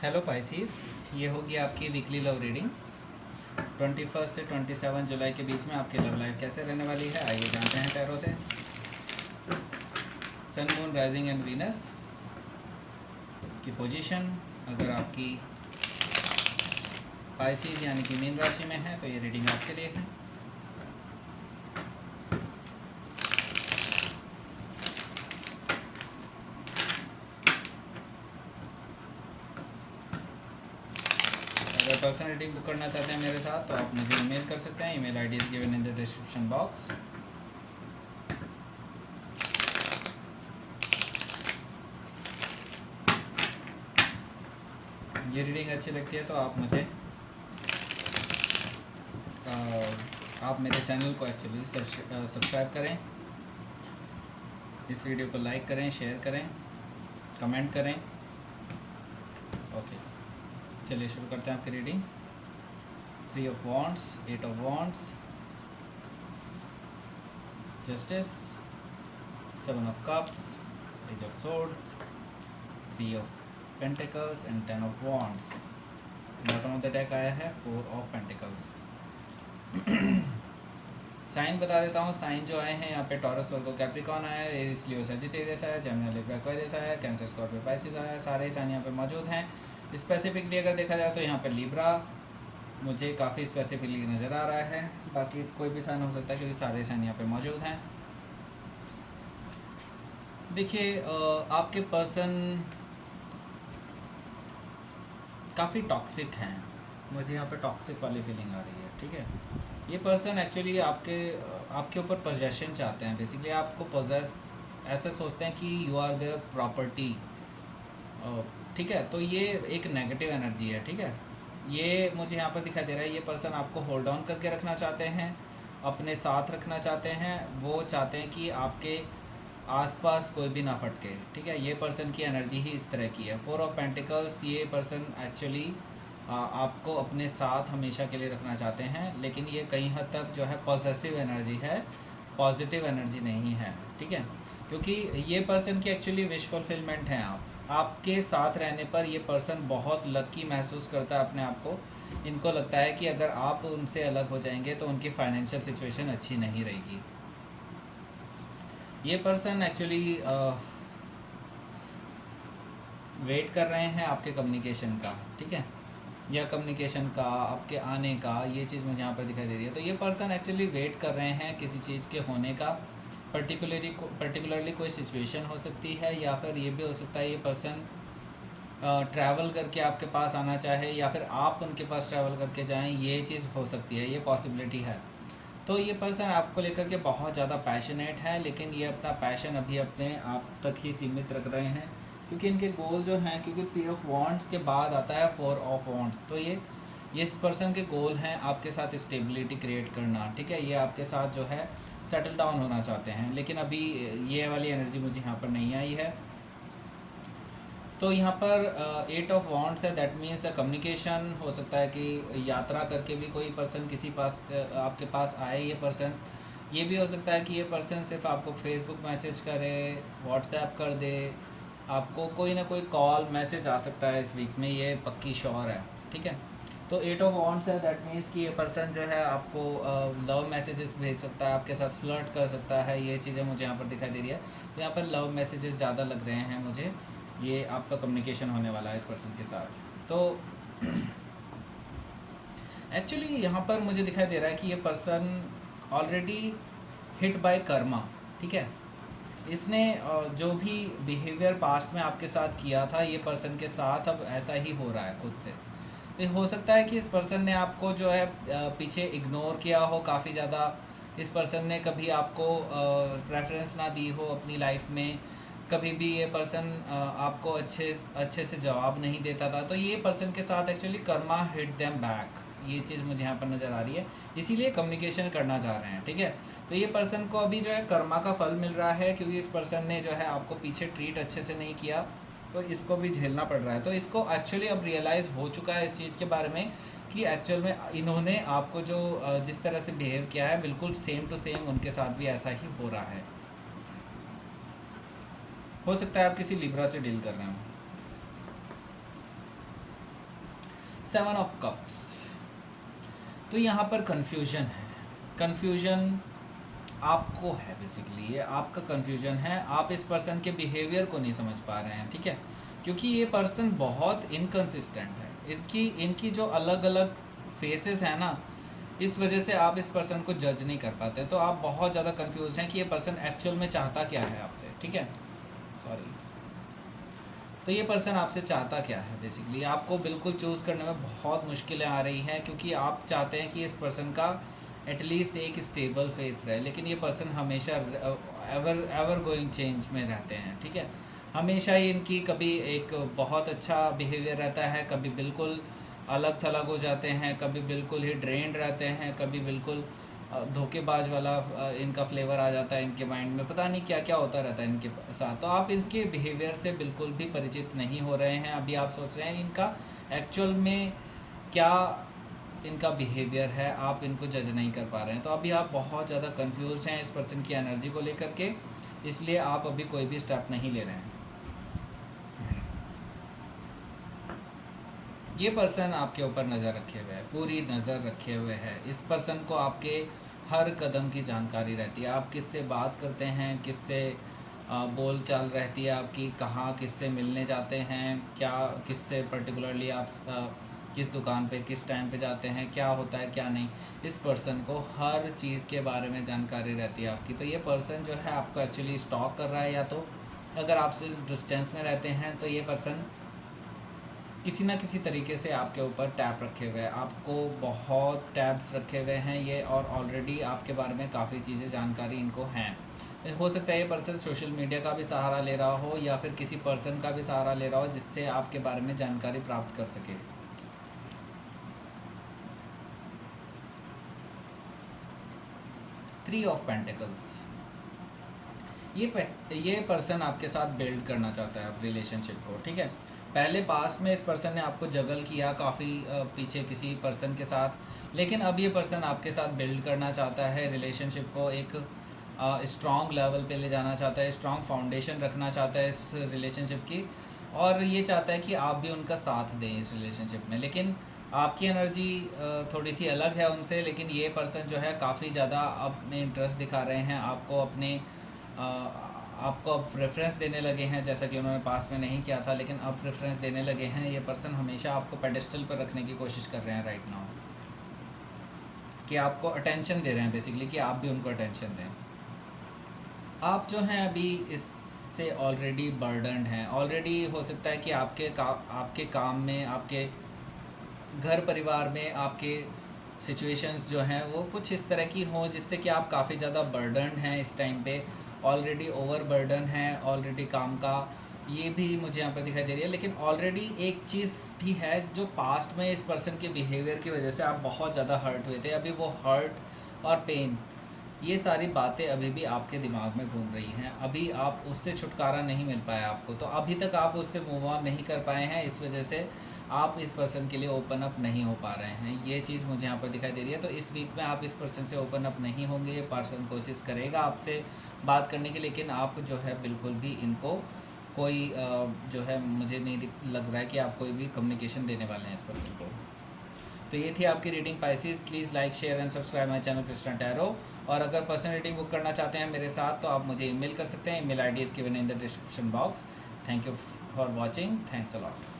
Hello Pisces, ये होगी आपकी वीकली लव रीडिंग 21 से 27 जुलाई के बीच में आपकी लव लाइफ कैसे रहने वाली है। आइए जानते हैं टैरो से। सन, मून, राइजिंग एंड वीनस की पोजीशन अगर आपकी पाइसिस यानी कि मीन राशि में है तो ये रीडिंग आपके लिए है। अगर पर्सनल रीडिंग बुक करना चाहते हैं मेरे साथ तो आप मुझे ईमेल कर सकते हैं। Email ID is given in the description box. ये रीडिंग अच्छी लगती है तो आप मुझे आप मेरे चैनल को एक्चुअली सब्सक्राइब करें, इस वीडियो को लाइक करें, शेयर करें, कमेंट करें। ओके, चलिए शुरू करते हैं आपकी reading. 3 of wands, 8 of wands, justice, 7 of cups, ace of swords, 3 of pentacles and 10 of wands. Bottom of the deck आया है 4 ऑफ पेंटिकल्स। साइन बता देता हूँ। साइन जो आए हैं यहाँ पे टॉरस, वर्गो, कैप्रिकॉर्न आया है, एरीज, लियो, सजिटेरियस आया, जेमिनी, लिब्रा, एक्वेरियस आया, कैंसर, स्कॉर्पियो, पाइसिस आया। सारे ही साइन यहाँ पे मौजूद हैं। स्पेसिफिकली अगर देखा जाए तो यहाँ पे लिब्रा मुझे काफ़ी स्पेसिफिकली नज़र आ रहा है। बाकी कोई भी साइन हो सकता है क्योंकि सारे साइन यहाँ पे मौजूद हैं। देखिए, आपके पर्सन काफ़ी टॉक्सिक हैं। मुझे यहाँ पे टॉक्सिक वाली फीलिंग आ रही है। ठीक है, ये पर्सन एक्चुअली आपके ऊपर पोजेशन चाहते हैं। बेसिकली आपको पोजेस ऐसे सोचते हैं कि यू आर देयर प्रॉपर्टी। ठीक है, तो ये एक नेगेटिव एनर्जी है। ठीक है, ये मुझे यहाँ पर दिखाई दे रहा है। ये पर्सन आपको होल्ड ऑन करके रखना चाहते हैं, अपने साथ रखना चाहते हैं। वो चाहते हैं कि आपके आसपास कोई भी ना फटके। ठीक है, ये पर्सन की एनर्जी ही इस तरह की है। 4 ऑफ पेंटिकल्स, ये पर्सन एक्चुअली आपको अपने साथ हमेशा के लिए रखना चाहते हैं, लेकिन ये कई हद तक जो है पॉजिटिव एनर्जी है, पॉजिटिव एनर्जी नहीं है। ठीक है, क्योंकि ये पर्सन की एक्चुअली विश फुलफिलमेंट है। आपके साथ रहने पर ये पर्सन बहुत लकी महसूस करता है अपने आप को। इनको लगता है कि अगर आप उनसे अलग हो जाएंगे तो उनकी फाइनेंशियल सिचुएशन अच्छी नहीं रहेगी। ये पर्सन एक्चुअली वेट कर रहे हैं आपके कम्युनिकेशन का। ठीक है, या कम्युनिकेशन का, आपके आने का, ये चीज़ मुझे यहाँ पर दिखाई दे रही है। तो ये पर्सन एक्चुअली वेट कर रहे हैं किसी चीज़ के होने का। पर्टिकुलरली कोई सिचुएशन हो सकती है, या फिर ये भी हो सकता है ये पर्सन ट्रैवल करके आपके पास आना चाहे, या फिर आप उनके पास ट्रैवल करके जाएं। ये चीज़ हो सकती है, ये पॉसिबिलिटी है। तो ये पर्सन आपको लेकर के बहुत ज़्यादा पैशनेट है, लेकिन ये अपना पैशन अभी अपने आप तक ही सीमित रख रहे हैं, क्योंकि इनके गोल जो हैं, क्योंकि 3 ऑफ वॉन्ड्स के बाद आता है 4 ऑफ वॉन्ड्स। तो ये इस पर्सन के गोल हैं आपके साथ स्टेबिलिटी क्रिएट करना। ठीक है, ये आपके साथ जो है सेटल डाउन होना चाहते हैं, लेकिन अभी ये वाली एनर्जी मुझे यहाँ पर नहीं आई है। तो यहाँ पर 8 ऑफ वॉन्ड्स है, दैट मीन्स कम्युनिकेशन हो सकता है कि यात्रा करके भी कोई पर्सन किसी पास आपके पास आए। ये पर्सन, ये भी हो सकता है कि ये पर्सन सिर्फ आपको फेसबुक मैसेज करे, व्हाट्सएप कर दे, आपको कोई ना कोई कॉल मैसेज आ सकता है इस वीक में, ये पक्की श्योर है। ठीक है, तो 8 ऑफ वॉन्ड्स है, दैट मीन्स कि ये पर्सन जो है आपको लव मैसेजेस भेज सकता है, आपके साथ फ्लर्ट कर सकता है। ये चीज़ें मुझे यहाँ पर दिखाई दे रही है। तो यहाँ पर लव मैसेजेस ज़्यादा लग रहे हैं मुझे। ये आपका कम्युनिकेशन होने वाला है इस पर्सन के साथ। तो एक्चुअली यहाँ पर मुझे दिखाई दे रहा है कि ये person already hit by Karma. ठीक है, इसने जो भी बिहेवियर पास्ट में आपके साथ किया था, ये पर्सन के साथ अब ऐसा ही हो रहा है खुद से। तो हो सकता है कि इस पर्सन ने आपको जो है पीछे इग्नोर किया हो काफ़ी ज़्यादा। इस पर्सन ने कभी आपको प्रेफरेंस ना दी हो अपनी लाइफ में। कभी भी ये पर्सन आपको अच्छे से जवाब नहीं देता था। तो ये पर्सन के साथ actually Karma hit them back, ये चीज़ मुझे यहाँ पर नज़र आ रही है। इसीलिए कम्युनिकेशन करना चाह रहे हैं। ठीक है, तो ये पर्सन को अभी जो है कर्मा का फल मिल रहा है, क्योंकि इस पर्सन ने जो है आपको पीछे ट्रीट अच्छे से नहीं किया, तो इसको भी झेलना पड़ रहा है। तो इसको एक्चुअली अब रियलाइज़ हो चुका है इस चीज़ के बारे में कि एक्चुअल में इन्होंने आपको जो जिस तरह से बिहेव किया है, बिल्कुल सेम टू सेम उनके साथ भी ऐसा ही हो रहा है। हो सकता है आप किसी लिब्रा से डील कर रहे हो। 7 ऑफ कप्स। तो यहाँ पर कन्फ्यूजन है, कन्फ्यूजन आपको है, बेसिकली ये आपका कन्फ्यूजन है, आप इस पर्सन के बिहेवियर को नहीं समझ पा रहे हैं, ठीक है, क्योंकि ये पर्सन बहुत इनकंसिस्टेंट है, इनकी जो अलग अलग फेसेस हैं ना, इस वजह से आप इस पर्सन को जज नहीं कर पाते। तो आप बहुत ज़्यादा कंफ्यूज हैं कि ये पर्सन एक्चुअल में चाहता क्या है आपसे, ठीक है, सॉरी। तो ये पर्सन आपसे चाहता क्या है, बेसिकली आपको बिल्कुल चूज़ करने में बहुत मुश्किलें आ रही हैं, क्योंकि आप चाहते हैं कि इस पर्सन का एटलीस्ट एक स्टेबल फेस रहे, लेकिन ये पर्सन हमेशा एवर गोइंग चेंज में रहते हैं, ठीक है। हमेशा ही इनकी कभी एक बहुत अच्छा बिहेवियर रहता है, कभी बिल्कुल अलग थलग हो जाते हैं, कभी बिल्कुल ही ड्रेन्ड रहते हैं, कभी बिल्कुल धोखेबाज वाला इनका फ्लेवर आ जाता है इनके माइंड में, पता नहीं क्या क्या होता रहता है इनके साथ। तो आप इसके बिहेवियर से बिल्कुल भी परिचित नहीं हो रहे हैं। अभी आप सोच रहे हैं इनका एक्चुअल में क्या इनका बिहेवियर है, आप इनको जज नहीं कर पा रहे हैं। तो अभी आप बहुत ज़्यादा कंफ्यूज हैं इस पर्सन की एनर्जी को लेकर के, इसलिए आप अभी कोई भी स्टेप नहीं ले रहे हैं। ये पर्सन आपके ऊपर नज़र रखे हुए है, पूरी नज़र रखे हुए है। इस पर्सन को आपके हर कदम की जानकारी रहती है, आप किससे बात करते हैं, किससे बोल चाल रहती है आपकी, कहाँ किससे मिलने जाते हैं, क्या किससे पर्टिकुलरली आप किस दुकान पे किस टाइम पे जाते हैं, क्या होता है क्या नहीं, इस पर्सन को हर चीज़ के बारे में जानकारी रहती है आपकी। तो ये पर्सन जो है आपको एक्चुअली स्टॉक कर रहा है, या तो अगर आपसे डिस्टेंस में रहते हैं तो ये पर्सन किसी ना किसी तरीके से आपके ऊपर टैप रखे हुए हैं, आपको बहुत टैब्स रखे हुए हैं ये, और ऑलरेडी आपके बारे में काफ़ी चीज़ें जानकारी इनको हैं। हो सकता है ये पर्सन सोशल मीडिया का भी सहारा ले रहा हो, या फिर किसी पर्सन का भी सहारा ले रहा हो जिससे आपके बारे में जानकारी प्राप्त कर सके। थ्री ऑफ पेंटिकल्स, ये पर्सन आपके साथ बिल्ड करना चाहता है रिलेशनशिप को, ठीक है। पहले पास्ट में इस पर्सन ने आपको जगल किया काफ़ी पीछे किसी पर्सन के साथ, लेकिन अब ये पर्सन आपके साथ बिल्ड करना चाहता है रिलेशनशिप को, एक स्ट्रॉन्ग लेवल पे ले जाना चाहता है, स्ट्रॉन्ग फाउंडेशन रखना चाहता है इस रिलेशनशिप की, और ये चाहता है कि आप भी उनका साथ दें इस रिलेशनशिप में। लेकिन आपकी एनर्जी थोड़ी सी अलग है उनसे, लेकिन ये पर्सन जो है काफ़ी ज़्यादा अपने इंटरेस्ट दिखा रहे हैं आपको, आपको अब प्रेफरेंस देने लगे हैं, जैसा कि उन्होंने पास्ट में नहीं किया था, लेकिन अब प्रेफरेंस देने लगे हैं। ये पर्सन हमेशा आपको पेडेस्टल पर रखने की कोशिश कर रहे हैं राइट नाउ, कि आपको अटेंशन दे रहे हैं बेसिकली, कि आप भी उनको अटेंशन दें। आप जो हैं अभी इससे ऑलरेडी बर्डनड हैं, ऑलरेडी हो सकता है कि आपके काम में, आपके घर परिवार में, आपके सिचुएशंस जो हैं वो कुछ इस तरह की हों जिससे कि आप काफ़ी ज़्यादा बर्डनड हैं इस टाइम पे, ऑलरेडी ओवर बर्डन है ऑलरेडी काम का, ये भी मुझे यहाँ पर दिखाई दे रही है। लेकिन ऑलरेडी एक चीज़ भी है जो पास्ट में इस पर्सन के बिहेवियर की वजह से आप बहुत ज़्यादा हर्ट हुए थे, अभी वो हर्ट और पेन, ये सारी बातें अभी भी आपके दिमाग में घूम रही हैं, अभी आप उससे छुटकारा नहीं मिल पाया आपको, तो अभी तक आप उससे मूव ऑन नहीं कर पाए हैं, इस वजह से आप इस पर्सन के लिए ओपन अप नहीं हो पा रहे हैं, ये चीज़ मुझे यहाँ पर दिखाई दे रही है। तो इस वीक में आप इस पर्सन से ओपन अप नहीं होंगे, ये पर्सन कोशिश करेगा आपसे बात करने की, लेकिन आप जो है बिल्कुल भी इनको कोई जो है मुझे नहीं लग रहा है कि आप कोई भी कम्युनिकेशन देने वाले हैं इस पर्सन को। तो ये थी आपकी reading Pisces. Please like share and subscribe my channel Kristen tarot. और अगर पर्सनल रीडिंग बुक करना चाहते हैं मेरे साथ तो आप मुझे ईमेल कर सकते हैं, email ID is given in the description box. Thank you for watching, thanks a lot.